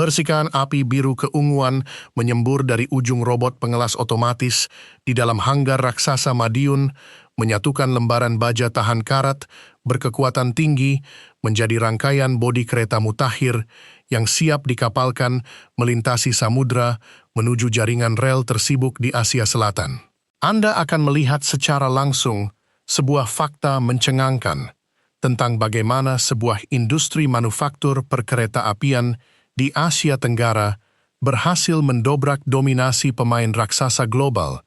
Persikaan api biru keunguan menyembur dari ujung robot pengelas otomatis di dalam hanggar raksasa Madiun, menyatukan lembaran baja tahan karat berkekuatan tinggi menjadi rangkaian bodi kereta mutakhir yang siap dikapalkan melintasi samudra menuju jaringan rel tersibuk di Asia Selatan. Anda akan melihat secara langsung sebuah fakta mencengangkan tentang bagaimana sebuah industri manufaktur perkereta-apian di Asia Tenggara berhasil mendobrak dominasi pemain raksasa global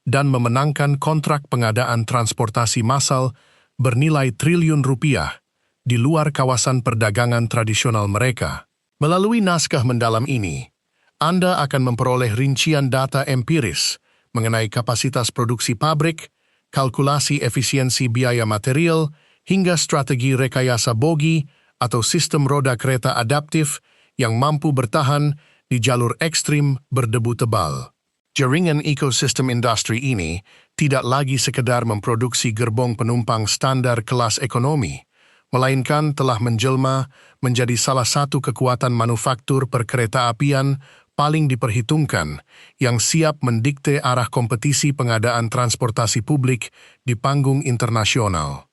dan memenangkan kontrak pengadaan transportasi massal bernilai triliun rupiah di luar kawasan perdagangan tradisional mereka. Melalui naskah mendalam ini, Anda akan memperoleh rincian data empiris mengenai kapasitas produksi pabrik, kalkulasi efisiensi biaya material, hingga strategi rekayasa bogi atau sistem roda kereta adaptif yang mampu bertahan di jalur ekstrim berdebu tebal. Jaringan ekosistem industri ini tidak lagi sekedar memproduksi gerbong penumpang standar kelas ekonomi, melainkan telah menjelma menjadi salah satu kekuatan manufaktur perkereta-apian paling diperhitungkan yang siap mendikte arah kompetisi pengadaan transportasi publik di panggung internasional.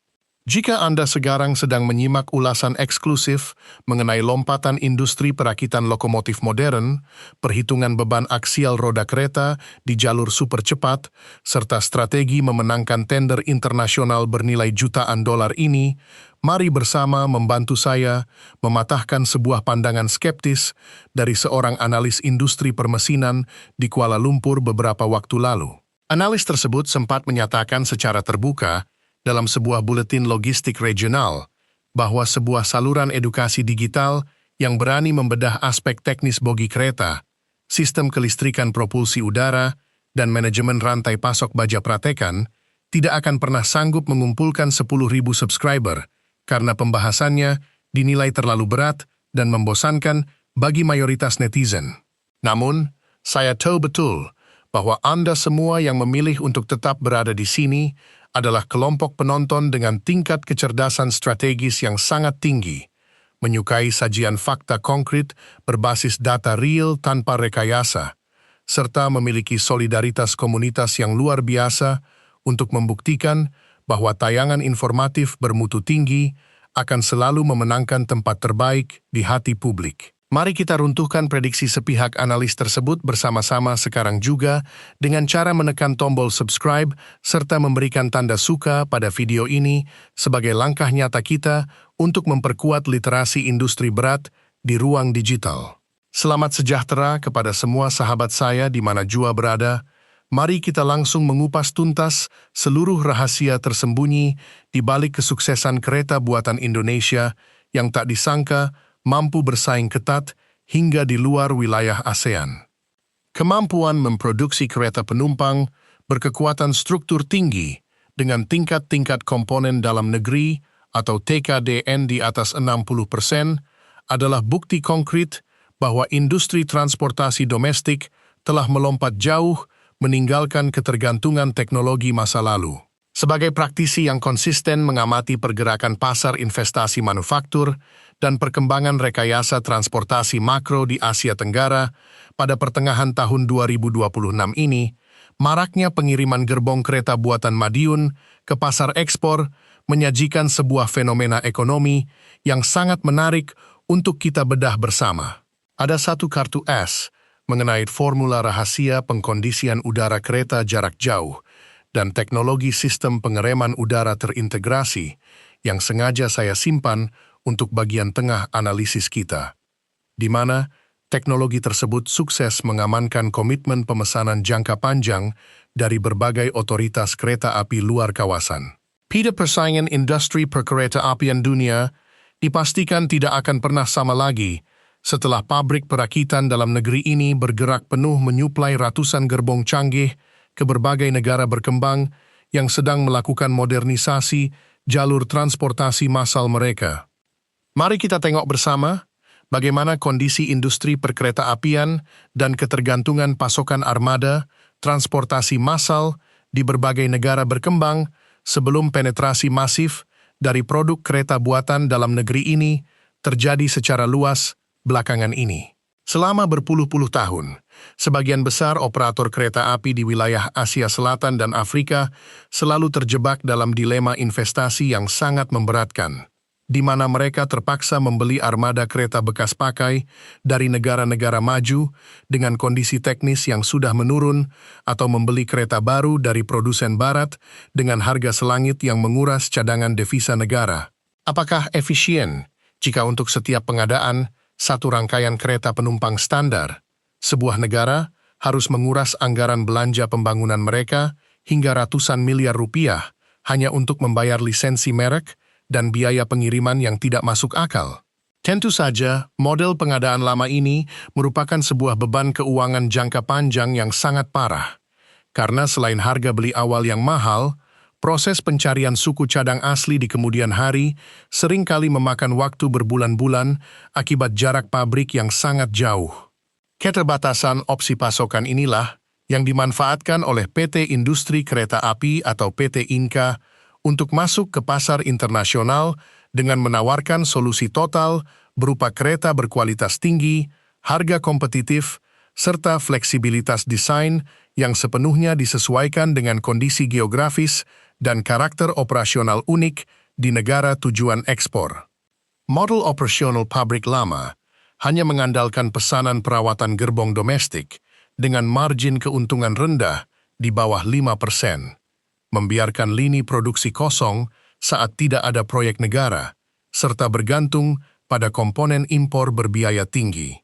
Jika Anda sekarang sedang menyimak ulasan eksklusif mengenai lompatan industri perakitan lokomotif modern, perhitungan beban aksial roda kereta di jalur super cepat, serta strategi memenangkan tender internasional bernilai jutaan dolar ini, mari bersama membantu saya mematahkan sebuah pandangan skeptis dari seorang analis industri permesinan di Kuala Lumpur beberapa waktu lalu. Analis tersebut sempat menyatakan secara terbuka dalam sebuah buletin logistik regional bahwa sebuah saluran edukasi digital yang berani membedah aspek teknis bogi kereta, sistem kelistrikan propulsi udara, dan manajemen rantai pasok baja pratekan tidak akan pernah sanggup mengumpulkan 10.000 subscriber karena pembahasannya dinilai terlalu berat dan membosankan bagi mayoritas netizen. Namun, saya tahu betul bahwa Anda semua yang memilih untuk tetap berada di sini adalah kelompok penonton dengan tingkat kecerdasan strategis yang sangat tinggi, menyukai sajian fakta konkret berbasis data real tanpa rekayasa, serta memiliki solidaritas komunitas yang luar biasa untuk membuktikan bahwa tayangan informatif bermutu tinggi akan selalu memenangkan tempat terbaik di hati publik. Mari kita runtuhkan prediksi sepihak analis tersebut bersama-sama sekarang juga dengan cara menekan tombol subscribe serta memberikan tanda suka pada video ini sebagai langkah nyata kita untuk memperkuat literasi industri berat di ruang digital. Selamat sejahtera kepada semua sahabat saya di mana jua berada. Mari kita langsung mengupas tuntas seluruh rahasia tersembunyi di balik kesuksesan kereta buatan Indonesia yang tak disangka mampu bersaing ketat hingga di luar wilayah ASEAN. Kemampuan memproduksi kereta penumpang berkekuatan struktur tinggi dengan tingkat-tingkat komponen dalam negeri atau TKDN di atas 60% adalah bukti konkret bahwa industri transportasi domestik telah melompat jauh meninggalkan ketergantungan teknologi masa lalu. Sebagai praktisi yang konsisten mengamati pergerakan pasar investasi manufaktur dan perkembangan rekayasa transportasi makro di Asia Tenggara pada pertengahan tahun 2026 ini, maraknya pengiriman gerbong kereta buatan Madiun ke pasar ekspor menyajikan sebuah fenomena ekonomi yang sangat menarik untuk kita bedah bersama. Ada satu kartu es mengenai formula rahasia pengkondisian udara kereta jarak jauh dan teknologi sistem pengereman udara terintegrasi yang sengaja saya simpan untuk bagian tengah analisis kita, di mana teknologi tersebut sukses mengamankan komitmen pemesanan jangka panjang dari berbagai otoritas kereta api luar kawasan. Pita persaingan industri perkereta-apian dunia dipastikan tidak akan pernah sama lagi setelah pabrik perakitan dalam negeri ini bergerak penuh menyuplai ratusan gerbong canggih ke berbagai negara berkembang yang sedang melakukan modernisasi jalur transportasi massal mereka. Mari kita tengok bersama bagaimana kondisi industri perkereta-apian dan ketergantungan pasokan armada transportasi massal di berbagai negara berkembang sebelum penetrasi masif dari produk kereta buatan dalam negeri ini terjadi secara luas belakangan ini. Selama berpuluh-puluh tahun, sebagian besar operator kereta api di wilayah Asia Selatan dan Afrika selalu terjebak dalam dilema investasi yang sangat memberatkan, di mana mereka terpaksa membeli armada kereta bekas pakai dari negara-negara maju dengan kondisi teknis yang sudah menurun atau membeli kereta baru dari produsen barat dengan harga selangit yang menguras cadangan devisa negara. Apakah efisien jika untuk setiap pengadaan satu rangkaian kereta penumpang standar, sebuah negara harus menguras anggaran belanja pembangunan mereka hingga ratusan miliar rupiah hanya untuk membayar lisensi merek dan biaya pengiriman yang tidak masuk akal? Tentu saja, model pengadaan lama ini merupakan sebuah beban keuangan jangka panjang yang sangat parah. Karena selain harga beli awal yang mahal, proses pencarian suku cadang asli di kemudian hari seringkali memakan waktu berbulan-bulan akibat jarak pabrik yang sangat jauh. Keterbatasan opsi pasokan inilah yang dimanfaatkan oleh PT Industri Kereta Api atau PT Inka untuk masuk ke pasar internasional dengan menawarkan solusi total berupa kereta berkualitas tinggi, harga kompetitif, serta fleksibilitas desain yang sepenuhnya disesuaikan dengan kondisi geografis dan karakter operasional unik di negara tujuan ekspor. Model operasional pabrik lama hanya mengandalkan pesanan perawatan gerbong domestik dengan margin keuntungan rendah di bawah 5%, membiarkan lini produksi kosong saat tidak ada proyek negara, serta bergantung pada komponen impor berbiaya tinggi.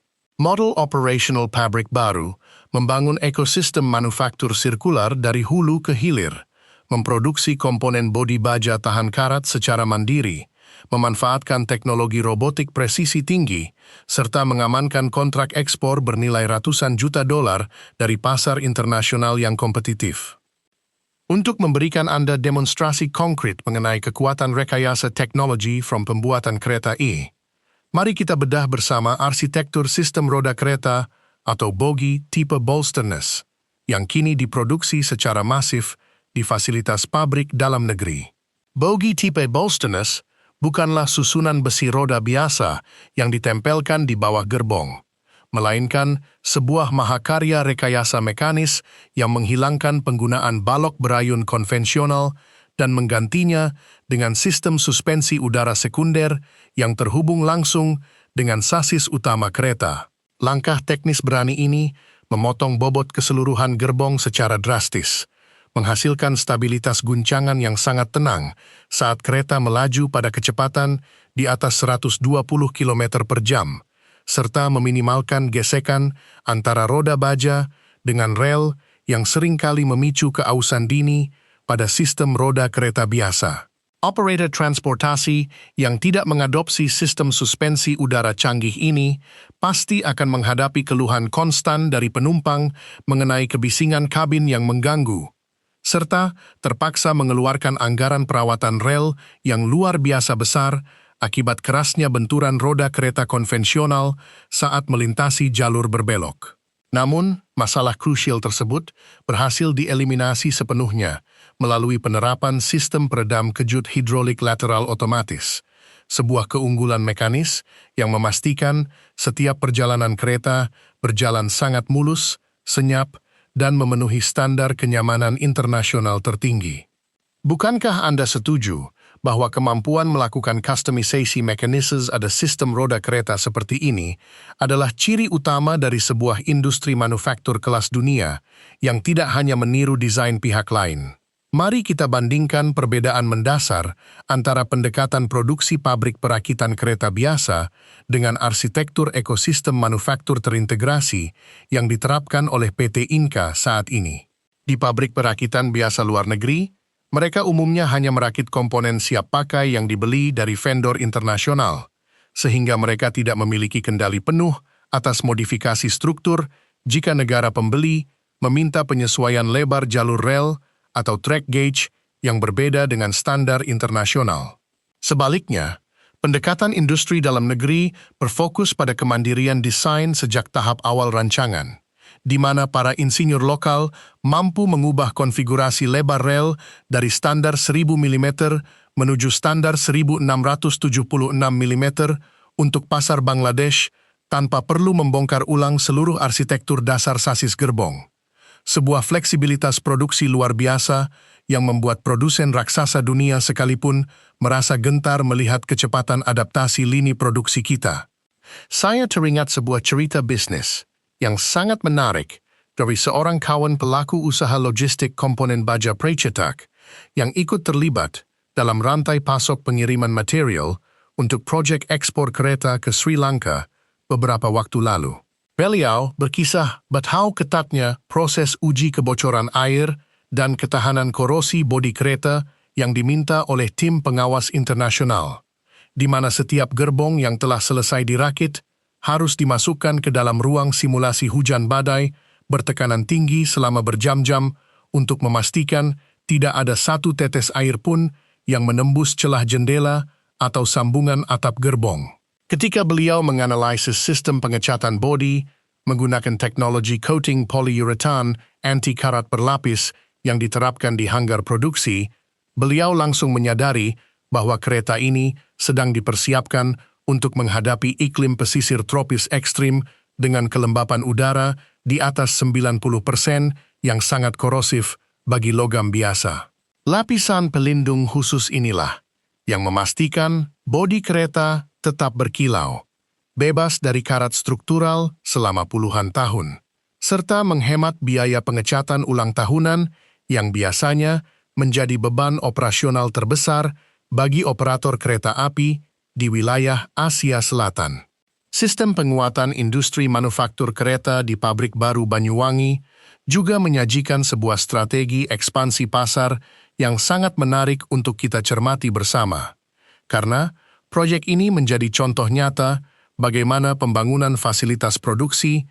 Model operational pabrik baru membangun ekosistem manufaktur sirkular dari hulu ke hilir, memproduksi komponen bodi baja tahan karat secara mandiri, memanfaatkan teknologi robotik presisi tinggi, serta mengamankan kontrak ekspor bernilai ratusan juta dolar dari pasar internasional yang kompetitif. Untuk memberikan Anda demonstrasi konkret mengenai kekuatan rekayasa teknologi from pembuatan kereta mari kita bedah bersama arsitektur sistem roda kereta atau bogi tipe Bolsterness yang kini diproduksi secara masif di fasilitas pabrik dalam negeri. Bogi tipe Bolsterness bukanlah susunan besi roda biasa yang ditempelkan di bawah gerbong, melainkan sebuah mahakarya rekayasa mekanis yang menghilangkan penggunaan balok berayun konvensional dan menggantinya dengan sistem suspensi udara sekunder yang terhubung langsung dengan sasis utama kereta. Langkah teknis berani ini memotong bobot keseluruhan gerbong secara drastis, menghasilkan stabilitas guncangan yang sangat tenang saat kereta melaju pada kecepatan di atas 120 km per jam, serta meminimalkan gesekan antara roda baja dengan rel yang seringkali memicu keausan dini pada sistem roda kereta biasa. Operator transportasi yang tidak mengadopsi sistem suspensi udara canggih ini pasti akan menghadapi keluhan konstan dari penumpang mengenai kebisingan kabin yang mengganggu, serta terpaksa mengeluarkan anggaran perawatan rel yang luar biasa besar akibat kerasnya benturan roda kereta konvensional saat melintasi jalur berbelok. Namun, masalah krusial tersebut berhasil dieliminasi sepenuhnya melalui penerapan sistem peredam kejut hidrolik lateral otomatis, sebuah keunggulan mekanis yang memastikan setiap perjalanan kereta berjalan sangat mulus, senyap, dan memenuhi standar kenyamanan internasional tertinggi. Bukankah Anda setuju bahwa kemampuan melakukan customization mechanisms pada sistem roda kereta seperti ini adalah ciri utama dari sebuah industri manufaktur kelas dunia yang tidak hanya meniru desain pihak lain? Mari kita bandingkan perbedaan mendasar antara pendekatan produksi pabrik perakitan kereta biasa dengan arsitektur ekosistem manufaktur terintegrasi yang diterapkan oleh PT Inka saat ini. Di pabrik perakitan biasa luar negeri, mereka umumnya hanya merakit komponen siap pakai yang dibeli dari vendor internasional, sehingga mereka tidak memiliki kendali penuh atas modifikasi struktur jika negara pembeli meminta penyesuaian lebar jalur rel atau track gauge yang berbeda dengan standar internasional. Sebaliknya, pendekatan industri dalam negeri berfokus pada kemandirian desain sejak tahap awal rancangan, di mana para insinyur lokal mampu mengubah konfigurasi lebar rel dari standar 1000 mm menuju standar 1676 mm untuk pasar Bangladesh tanpa perlu membongkar ulang seluruh arsitektur dasar sasis gerbong. Sebuah fleksibilitas produksi luar biasa yang membuat produsen raksasa dunia sekalipun merasa gentar melihat kecepatan adaptasi lini produksi kita. Saya teringat sebuah cerita bisnis yang sangat menarik dari seorang kawan pelaku usaha logistik komponen baja precetak yang ikut terlibat dalam rantai pasok pengiriman material untuk proyek ekspor kereta ke Sri Lanka beberapa waktu lalu. Beliau berkisah betapa ketatnya proses uji kebocoran air dan ketahanan korosi bodi kereta yang diminta oleh tim pengawas internasional, di mana setiap gerbong yang telah selesai dirakit harus dimasukkan ke dalam ruang simulasi hujan badai bertekanan tinggi selama berjam-jam untuk memastikan tidak ada satu tetes air pun yang menembus celah jendela atau sambungan atap gerbong. Ketika beliau menganalisis sistem pengecatan bodi menggunakan teknologi coating polyurethane anti-karat berlapis yang diterapkan di hanggar produksi, beliau langsung menyadari bahwa kereta ini sedang dipersiapkan untuk menghadapi iklim pesisir tropis ekstrim dengan kelembapan udara di atas 90% yang sangat korosif bagi logam biasa. Lapisan pelindung khusus inilah yang memastikan bodi kereta tetap berkilau, bebas dari karat struktural selama puluhan tahun, serta menghemat biaya pengecatan ulang tahunan yang biasanya menjadi beban operasional terbesar bagi operator kereta api di wilayah Asia Selatan. Sistem penguatan industri manufaktur kereta di pabrik baru Banyuwangi juga menyajikan sebuah strategi ekspansi pasar yang sangat menarik untuk kita cermati bersama, karena proyek ini menjadi contoh nyata bagaimana pembangunan fasilitas produksi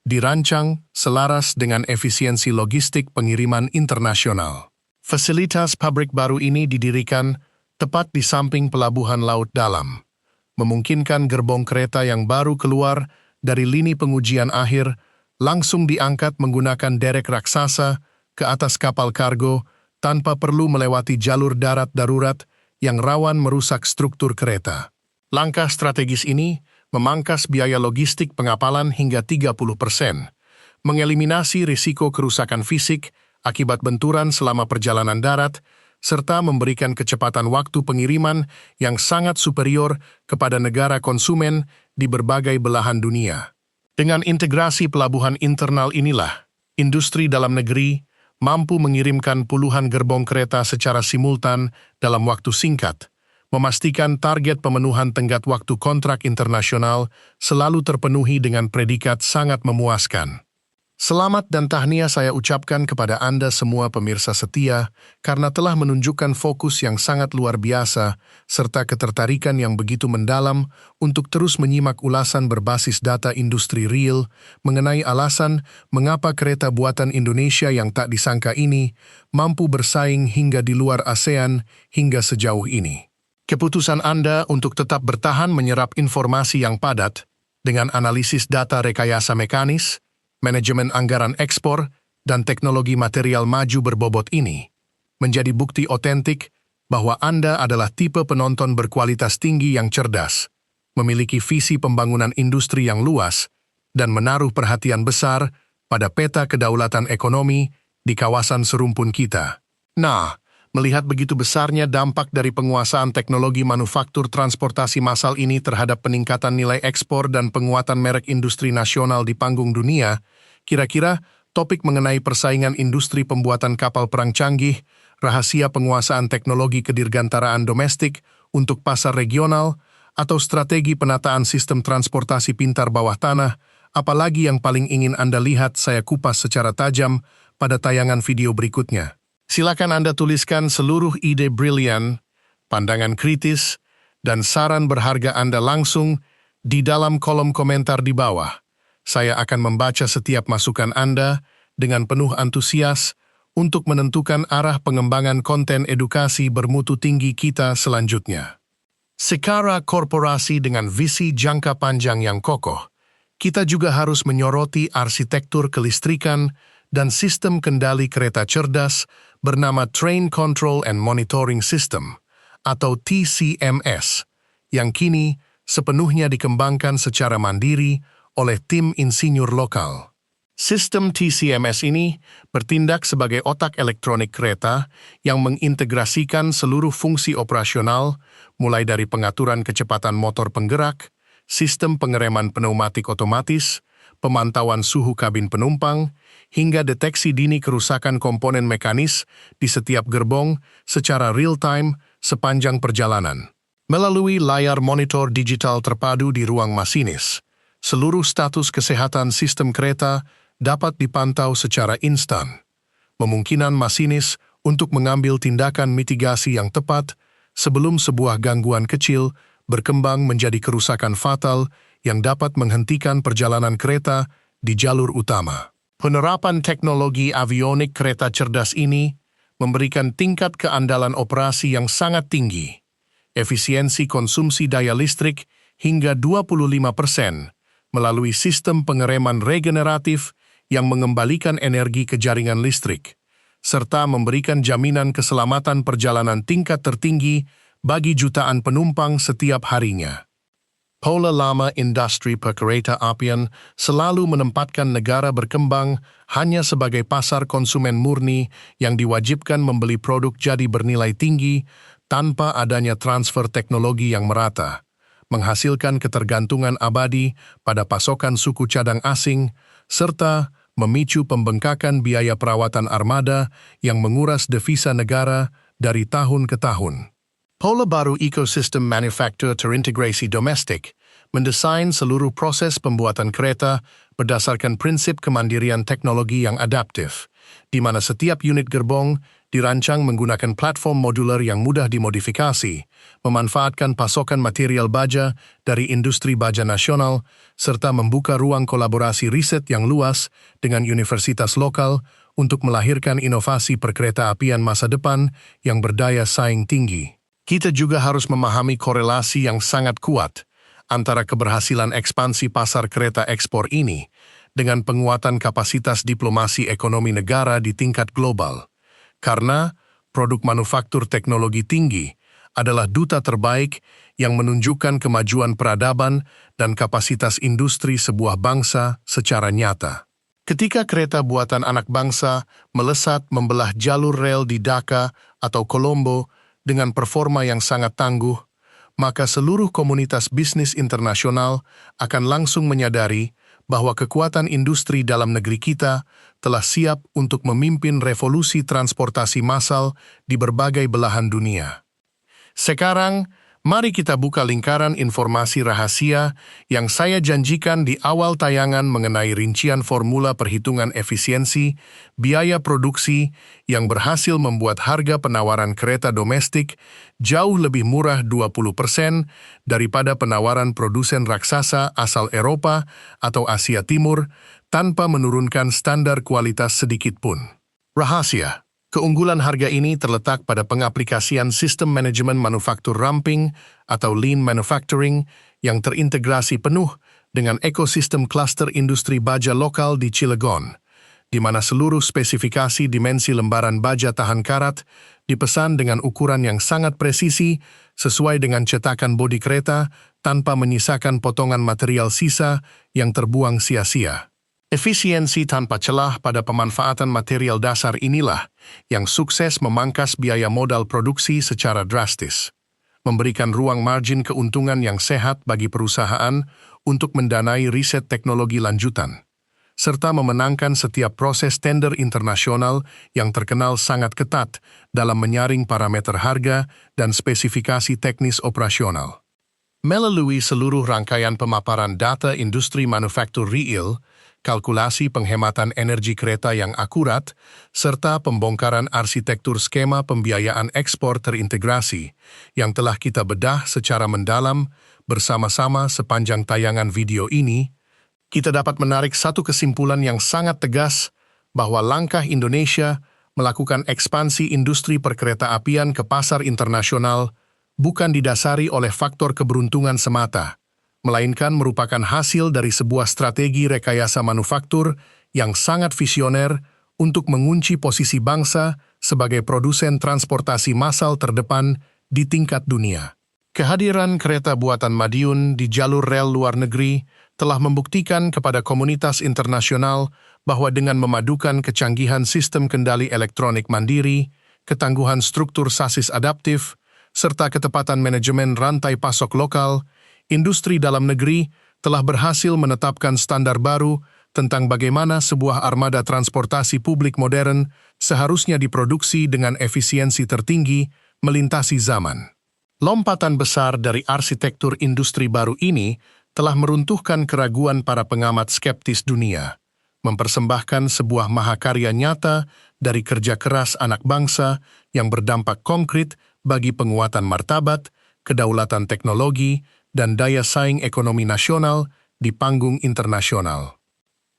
dirancang selaras dengan efisiensi logistik pengiriman internasional. Fasilitas pabrik baru ini didirikan tepat di samping pelabuhan laut dalam, memungkinkan gerbong kereta yang baru keluar dari lini pengujian akhir langsung diangkat menggunakan derek raksasa ke atas kapal kargo tanpa perlu melewati jalur darat darurat yang rawan merusak struktur kereta. Langkah strategis ini memangkas biaya logistik pengapalan hingga 30%, mengeliminasi risiko kerusakan fisik akibat benturan selama perjalanan darat, serta memberikan kecepatan waktu pengiriman yang sangat superior kepada negara konsumen di berbagai belahan dunia. Dengan integrasi pelabuhan internal inilah, industri dalam negeri mampu mengirimkan puluhan gerbong kereta secara simultan dalam waktu singkat, memastikan target pemenuhan tenggat waktu kontrak internasional selalu terpenuhi dengan predikat sangat memuaskan. Selamat dan tahniah saya ucapkan kepada Anda semua pemirsa setia karena telah menunjukkan fokus yang sangat luar biasa serta ketertarikan yang begitu mendalam untuk terus menyimak ulasan berbasis data industri real mengenai alasan mengapa kereta buatan Indonesia yang tak disangka ini mampu bersaing hingga di luar ASEAN hingga sejauh ini. Keputusan Anda untuk tetap bertahan menyerap informasi yang padat dengan analisis data rekayasa mekanis, manajemen anggaran ekspor, dan teknologi material maju berbobot ini menjadi bukti otentik bahwa Anda adalah tipe penonton berkualitas tinggi yang cerdas, memiliki visi pembangunan industri yang luas, dan menaruh perhatian besar pada peta kedaulatan ekonomi di kawasan serumpun kita. Nah, melihat begitu besarnya dampak dari penguasaan teknologi manufaktur transportasi massal ini terhadap peningkatan nilai ekspor dan penguatan merek industri nasional di panggung dunia, kira-kira topik mengenai persaingan industri pembuatan kapal perang canggih, rahasia penguasaan teknologi kedirgantaraan domestik untuk pasar regional, atau strategi penataan sistem transportasi pintar bawah tanah, apalagi yang paling ingin Anda lihat saya kupas secara tajam pada tayangan video berikutnya. Silakan Anda tuliskan seluruh ide brilian, pandangan kritis, dan saran berharga Anda langsung di dalam kolom komentar di bawah. Saya akan membaca setiap masukan Anda dengan penuh antusias untuk menentukan arah pengembangan konten edukasi bermutu tinggi kita selanjutnya. Secara korporasi dengan visi jangka panjang yang kokoh, kita juga harus menyoroti arsitektur kelistrikan dan sistem kendali kereta cerdas bernama Train Control and Monitoring System, atau TCMS, yang kini sepenuhnya dikembangkan secara mandiri oleh tim insinyur lokal. Sistem TCMS ini bertindak sebagai otak elektronik kereta yang mengintegrasikan seluruh fungsi operasional, mulai dari pengaturan kecepatan motor penggerak, sistem pengereman pneumatik otomatis, pemantauan suhu kabin penumpang, hingga deteksi dini kerusakan komponen mekanis di setiap gerbong secara real-time sepanjang perjalanan. Melalui layar monitor digital terpadu di ruang masinis, seluruh status kesehatan sistem kereta dapat dipantau secara instan, memungkinkan masinis untuk mengambil tindakan mitigasi yang tepat sebelum sebuah gangguan kecil berkembang menjadi kerusakan fatal yang dapat menghentikan perjalanan kereta di jalur utama. Penerapan teknologi avionik kereta cerdas ini memberikan tingkat keandalan operasi yang sangat tinggi, efisiensi konsumsi daya listrik hingga 25% melalui sistem pengereman regeneratif yang mengembalikan energi ke jaringan listrik, serta memberikan jaminan keselamatan perjalanan tingkat tertinggi bagi jutaan penumpang setiap harinya. Pola lama industri perkereta apian selalu menempatkan negara berkembang hanya sebagai pasar konsumen murni yang diwajibkan membeli produk jadi bernilai tinggi tanpa adanya transfer teknologi yang merata, menghasilkan ketergantungan abadi pada pasokan suku cadang asing, serta memicu pembengkakan biaya perawatan armada yang menguras devisa negara dari tahun ke tahun. Pola baru ekosistem manufaktur terintegrasi domestik mendesain seluruh proses pembuatan kereta berdasarkan prinsip kemandirian teknologi yang adaptif, di mana setiap unit gerbong dirancang menggunakan platform modular yang mudah dimodifikasi, memanfaatkan pasokan material baja dari industri baja nasional, serta membuka ruang kolaborasi riset yang luas dengan universitas lokal untuk melahirkan inovasi perkereta apian masa depan yang berdaya saing tinggi. Kita juga harus memahami korelasi yang sangat kuat antara keberhasilan ekspansi pasar kereta ekspor ini dengan penguatan kapasitas diplomasi ekonomi negara di tingkat global. Karena produk manufaktur teknologi tinggi adalah duta terbaik yang menunjukkan kemajuan peradaban dan kapasitas industri sebuah bangsa secara nyata. Ketika kereta buatan anak bangsa melesat membelah jalur rel di Dhaka atau Colombo dengan performa yang sangat tangguh, maka seluruh komunitas bisnis internasional akan langsung menyadari bahwa kekuatan industri dalam negeri kita telah siap untuk memimpin revolusi transportasi massal di berbagai belahan dunia. Sekarang, mari kita buka lingkaran informasi rahasia yang saya janjikan di awal tayangan mengenai rincian formula perhitungan efisiensi biaya produksi yang berhasil membuat harga penawaran kereta domestik jauh lebih murah 20% daripada penawaran produsen raksasa asal Eropa atau Asia Timur tanpa menurunkan standar kualitas sedikit pun. Rahasia. Keunggulan harga ini terletak pada pengaplikasian sistem manajemen manufaktur ramping atau lean manufacturing yang terintegrasi penuh dengan ekosistem klaster industri baja lokal di Cilegon, di mana seluruh spesifikasi dimensi lembaran baja tahan karat dipesan dengan ukuran yang sangat presisi sesuai dengan cetakan bodi kereta tanpa menyisakan potongan material sisa yang terbuang sia-sia. Efisiensi tanpa celah pada pemanfaatan material dasar inilah yang sukses memangkas biaya modal produksi secara drastis, memberikan ruang margin keuntungan yang sehat bagi perusahaan untuk mendanai riset teknologi lanjutan, serta memenangkan setiap proses tender internasional yang terkenal sangat ketat dalam menyaring parameter harga dan spesifikasi teknis operasional. Melalui seluruh rangkaian pemaparan data industri manufaktur real, kalkulasi penghematan energi kereta yang akurat, serta pembongkaran arsitektur skema pembiayaan ekspor terintegrasi yang telah kita bedah secara mendalam bersama-sama sepanjang tayangan video ini, kita dapat menarik satu kesimpulan yang sangat tegas bahwa langkah Indonesia melakukan ekspansi industri perkereta apian ke pasar internasional bukan didasari oleh faktor keberuntungan semata, melainkan merupakan hasil dari sebuah strategi rekayasa manufaktur yang sangat visioner untuk mengunci posisi bangsa sebagai produsen transportasi massal terdepan di tingkat dunia. Kehadiran kereta buatan Madiun di jalur rel luar negeri telah membuktikan kepada komunitas internasional bahwa dengan memadukan kecanggihan sistem kendali elektronik mandiri, ketangguhan struktur sasis adaptif, serta ketepatan manajemen rantai pasok lokal, industri dalam negeri telah berhasil menetapkan standar baru tentang bagaimana sebuah armada transportasi publik modern seharusnya diproduksi dengan efisiensi tertinggi melintasi zaman. Lompatan besar dari arsitektur industri baru ini telah meruntuhkan keraguan para pengamat skeptis dunia, mempersembahkan sebuah mahakarya nyata dari kerja keras anak bangsa yang berdampak konkret bagi penguatan martabat, kedaulatan teknologi, dan daya saing ekonomi nasional di panggung internasional.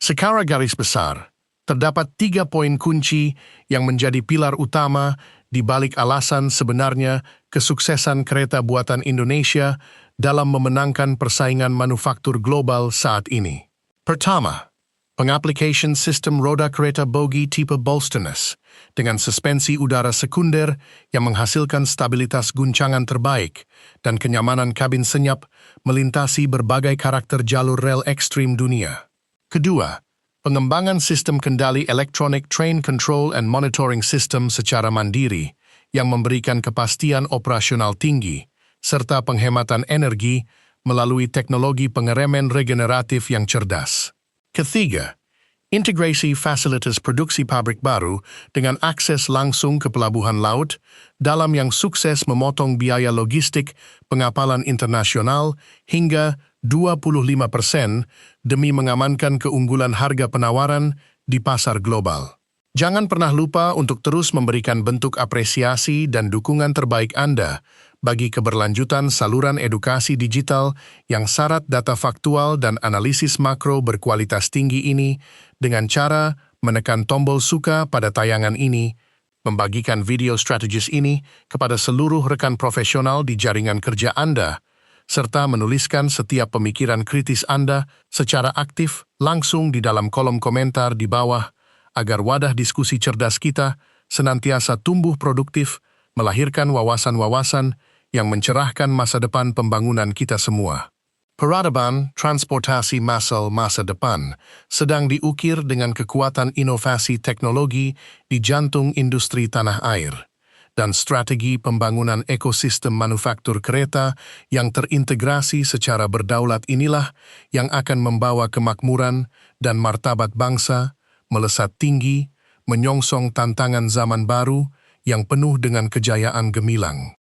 Secara garis besar, terdapat 3 poin kunci yang menjadi pilar utama di balik alasan sebenarnya kesuksesan kereta buatan Indonesia dalam memenangkan persaingan manufaktur global saat ini. Pertama, pengaplikasi sistem roda kereta bogi tipe Bolstoness dengan suspensi udara sekunder yang menghasilkan stabilitas guncangan terbaik dan kenyamanan kabin senyap melintasi berbagai karakter jalur rel ekstrim dunia. Kedua, pengembangan sistem kendali Electronic Train Control and Monitoring System secara mandiri yang memberikan kepastian operasional tinggi serta penghematan energi melalui teknologi pengereman regeneratif yang cerdas. Ketiga, integrasi fasilitas produksi pabrik baru dengan akses langsung ke pelabuhan laut dalam yang sukses memotong biaya logistik pengapalan internasional hingga 25% demi mengamankan keunggulan harga penawaran di pasar global. Jangan pernah lupa untuk terus memberikan bentuk apresiasi dan dukungan terbaik Anda bagi keberlanjutan saluran edukasi digital yang syarat data faktual dan analisis makro berkualitas tinggi ini dengan cara menekan tombol suka pada tayangan ini, membagikan video strategis ini kepada seluruh rekan profesional di jaringan kerja Anda, serta menuliskan setiap pemikiran kritis Anda secara aktif langsung di dalam kolom komentar di bawah agar wadah diskusi cerdas kita senantiasa tumbuh produktif, melahirkan wawasan-wawasan yang mencerahkan masa depan pembangunan kita semua. Peradaban transportasi massal masa depan sedang diukir dengan kekuatan inovasi teknologi di jantung industri tanah air dan strategi pembangunan ekosistem manufaktur kereta yang terintegrasi secara berdaulat inilah yang akan membawa kemakmuran dan martabat bangsa melesat tinggi, menyongsong tantangan zaman baru yang penuh dengan kejayaan gemilang.